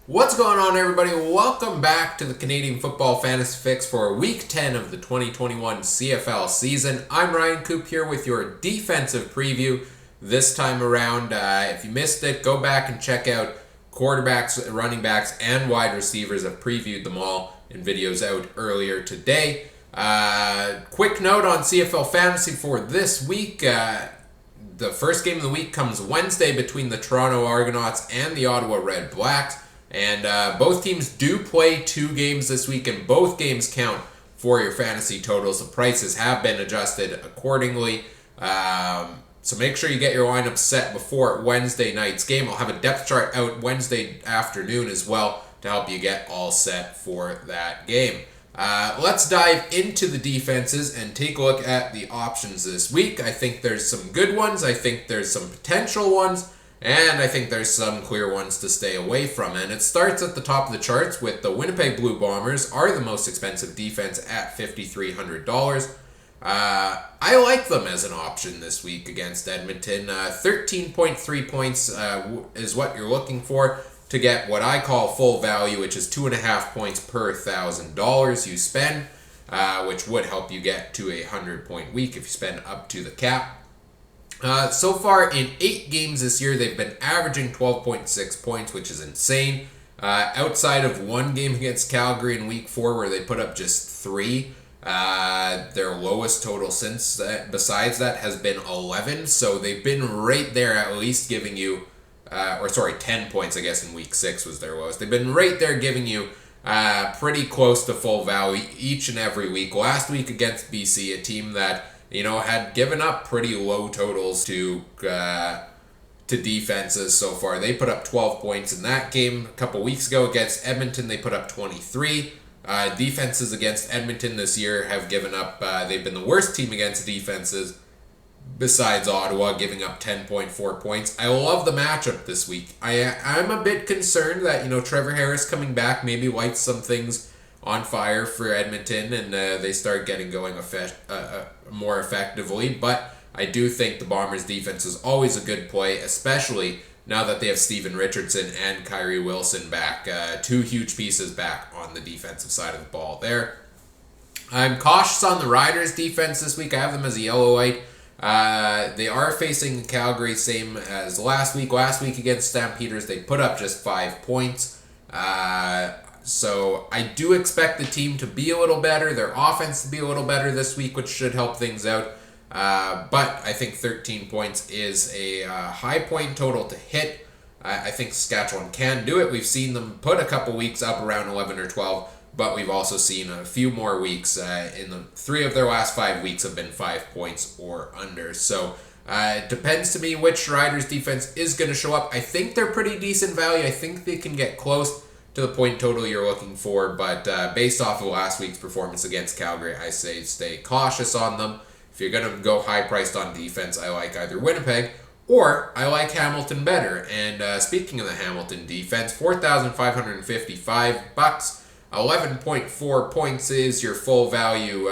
What's going on, everybody? Welcome back to the Canadian Football Fantasy Fix for Week 10 of the 2021 CFL season. I'm Ryan Coop here with your defensive preview this time around. If you missed it, go back and check out quarterbacks, running backs, and wide receivers. I've previewed them all in videos out earlier today. Quick note on CFL Fantasy for this week. The first game of the week comes Wednesday between the Toronto Argonauts and the Ottawa Red Blacks. And both teams do play 2 games this week, and both games count for your fantasy totals. The prices have been adjusted accordingly. So make sure you get your lineup set before Wednesday night's game. I'll have a depth chart out Wednesday afternoon as well to help you get all set for that game. Let's dive into the defenses and take a look at the options this week. I think there's some good ones. I think there's some potential ones. And I think there's some clear ones to stay away from. And it starts at the top of the charts with the Winnipeg Blue Bombers are the most expensive defense at $5,300. I like them as an option this week against Edmonton. 13.3 points is what you're looking for to get what I call full value, which is 2.5 points per $1,000 you spend, which would help you get to a 100-point week if you spend up to the cap. So far in 8 games this year, they've been averaging 12.6 points, which is insane. Outside of one game against Calgary in Week 4 where they put up just 3, their lowest total since that, besides that, has been 11. So they've been right there at least giving you, 10 points, I guess, in Week 6 was their lowest. They've been right there giving you pretty close to full value each and every week. Last week against BC, a team that had given up pretty low totals to defenses so far. They put up 12 points in that game. A couple weeks ago against Edmonton, they put up 23. Defenses against Edmonton this year have given up, they've been the worst team against defenses besides Ottawa, giving up 10.4 points. I love the matchup this week. I'm a bit concerned that, Trevor Harris coming back maybe lights some things on fire for Edmonton, and they start getting going more effectively. But I do think the Bombers' defense is always a good play, especially now that they have Steven Richardson and Kyrie Wilson back. 2 huge pieces back on the defensive side of the ball there. I'm cautious on the Riders' defense this week. I have them as a yellow light. They are facing Calgary, same as last week. Last week against Stampeders, they put up just 5 points. So I do expect the team to be a little better, their offense to be a little better this week, which should help things out. But I think 13 points is a high point total to hit. I think Saskatchewan can do it. We've seen them put a couple weeks up around 11 or 12, but we've also seen a few more weeks. In the 3 of their last 5 weeks have been 5 points or under. So it depends to me which Riders defense is going to show up. I think they're pretty decent value. I think they can get close to the point total you're looking for, but based off of last week's performance against Calgary, I say stay cautious on them. If you're going to go high-priced on defense, I like either Winnipeg or I like Hamilton better. And speaking of the Hamilton defense, $4,555, 11.4 points is your full value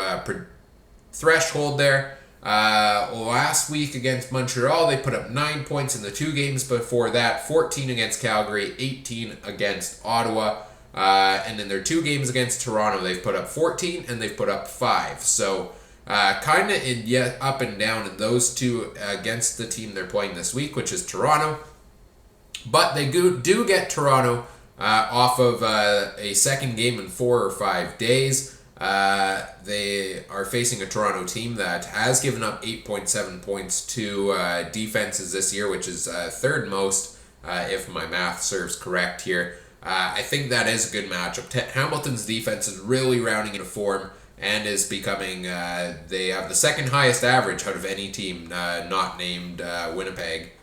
threshold there. Last week against Montreal, they put up 9 points in the 2 games before that, 14 against Calgary, 18 against Ottawa, and in their 2 games against Toronto, they've put up 14 and they've put up 5. So kind of up and down in those 2 against the team they're playing this week, which is Toronto. But they do get Toronto off of a second game in 4 or 5 days. They are facing a Toronto team that has given up 8.7 points to defenses this year, which is 3rd most, if my math serves correct here. I think that is a good matchup. Hamilton's defense is really rounding into form and is becoming, they have the 2nd highest average out of any team not named Winnipeg,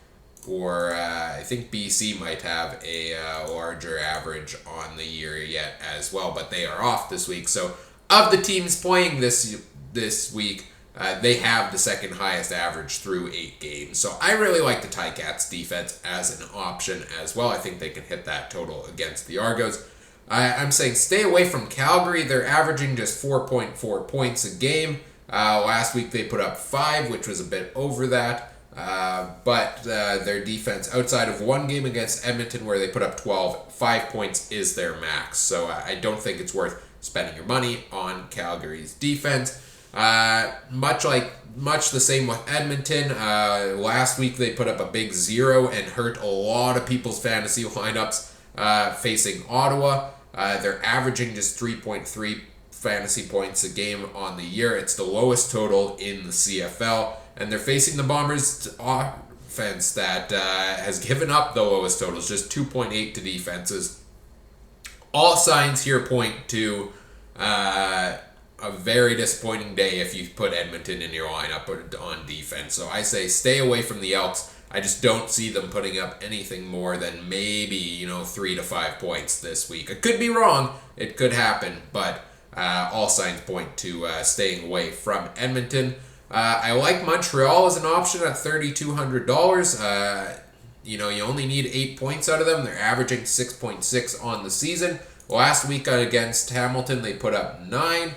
or I think BC might have a larger average on the year yet as well, but they are off this week. So of the teams playing this week, they have the 2nd highest average through 8 games. So I really like the Ticats defense as an option as well. I think they can hit that total against the Argos. I'm saying stay away from Calgary. They're averaging just 4.4 points a game. Last week they put up 5, which was a bit over that. But their defense, outside of one game against Edmonton where they put up 12, 5 points is their max. So I don't think it's worth spending your money on Calgary's defense. Much the same with Edmonton. Last week they put up a big 0 and hurt a lot of people's fantasy lineups facing Ottawa. They're averaging just 3.3 fantasy points a game on the year. It's the lowest total in the CFL. And they're facing the Bombers' offense that has given up the lowest totals, just 2.8 to defenses. All signs here point to a very disappointing day if you put Edmonton in your lineup on defense. So I say stay away from the Elks. I just don't see them putting up anything more than maybe 3 to 5 points this week. I could be wrong. It could happen, but all signs point to staying away from Edmonton. I like Montreal as an option at $3,200. You only need 8 points out of them. They're averaging 6.6 on the season. Last week against Hamilton, they put up 9.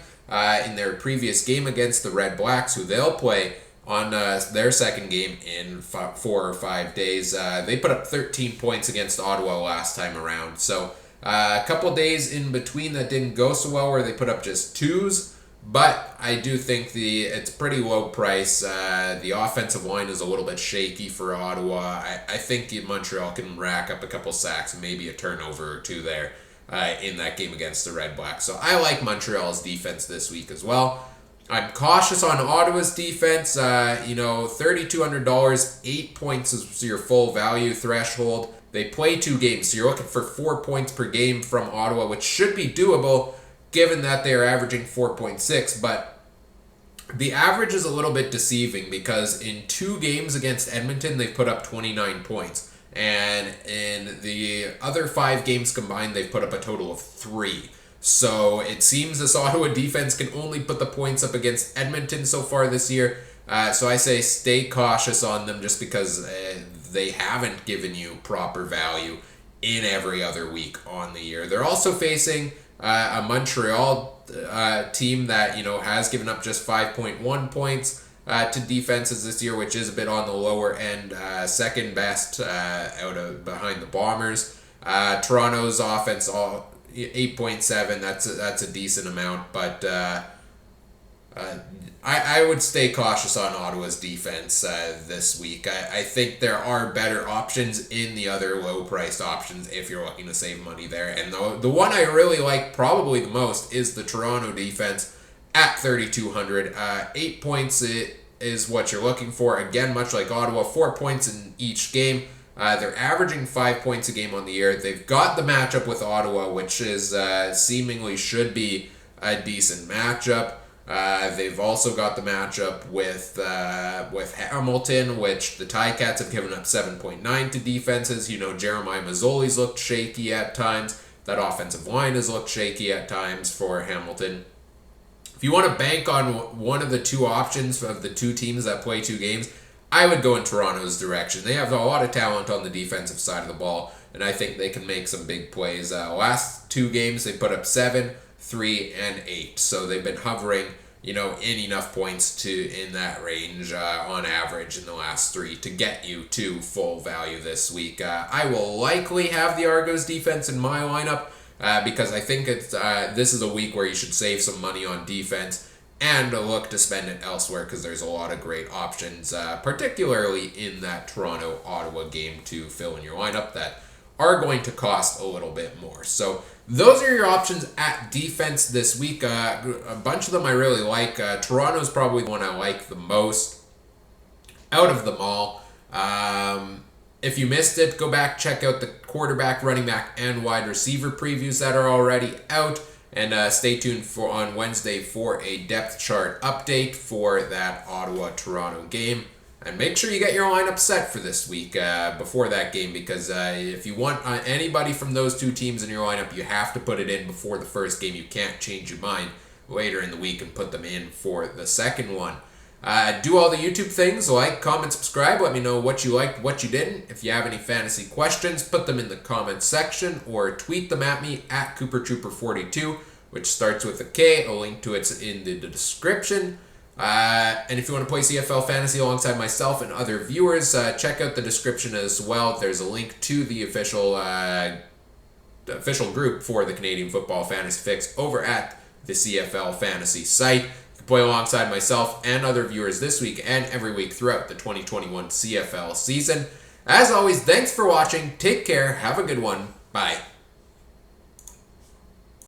In their previous game against the Red Blacks, who they'll play on their second game in 4 or 5 days, they put up 13 points against Ottawa last time around. So a couple days in between that didn't go so well where they put up just 2s. But I do think it's pretty low price. The offensive line is a little bit shaky for Ottawa. I think Montreal can rack up a couple sacks and maybe a turnover or 2 there in that game against the Red Blacks. So I like Montreal's defense this week as well. I'm cautious on Ottawa's defense. $3,200, 8 points is your full value threshold. They play 2 games, so you're looking for 4 points per game from Ottawa, which should be doable, given that they are averaging 4.6, but the average is a little bit deceiving because in 2 games against Edmonton, they've put up 29 points. And in the other 5 games combined, they've put up a total of 3. So it seems this Ottawa defense can only put the points up against Edmonton so far this year. So I say stay cautious on them just because they haven't given you proper value in every other week on the year. They're also facing a Montreal team that has given up just 5.1 points to defenses this year, which is a bit on the lower end, second best out of behind the Bombers. Toronto's offense 8.7. That's a decent amount, but I would stay cautious on Ottawa's defense this week. I think there are better options in the other low-priced options if you're looking to save money there. And the one I really like probably the most is the Toronto defense at $3,200. 8 points is what you're looking for. Again, much like Ottawa, 4 points in each game. They're averaging 5 points a game on the year. They've got the matchup with Ottawa, which is seemingly should be a decent matchup. They've also got the matchup with Hamilton, which the Ticats have given up 7.9 to defenses. Jeremiah Mazzoli's looked shaky at times. That offensive line has looked shaky at times for Hamilton. If you want to bank on one of the 2 options of the 2 teams that play 2 games, I would go in Toronto's direction. They have a lot of talent on the defensive side of the ball, and I think they can make some big plays. Last 2 games, they put up 7, 3, and 8. So they've been hovering, in enough points in that range on average in the last 3 to get you to full value this week. I will likely have the Argos defense in my lineup because I think this is a week where you should save some money on defense and look to spend it elsewhere because there's a lot of great options, particularly in that Toronto-Ottawa game to fill in your lineup that are going to cost a little bit more. So those are your options at defense this week. A bunch of them I really like. Toronto's probably the one I like the most out of them all. If you missed it, go back, check out the quarterback, running back, and wide receiver previews that are already out. And stay tuned on Wednesday for a depth chart update for that Ottawa-Toronto game. And make sure you get your lineup set for this week before that game because if you want anybody from those 2 teams in your lineup, you have to put it in before the first game. You can't change your mind later in the week and put them in for the second one. Do all the YouTube things, like, comment, subscribe. Let me know what you liked, what you didn't. If you have any fantasy questions, put them in the comments section or tweet them at me at CooperTrooper42, which starts with a K. A link to it's in the description. And if you want to play CFL Fantasy alongside myself and other viewers, check out the description as well. There's a link to the official group for the Canadian Football Fantasy Fix over at the CFL Fantasy site. You can play alongside myself and other viewers this week and every week throughout the 2021 CFL season. As always, thanks for watching. Take care. Have a good one. Bye.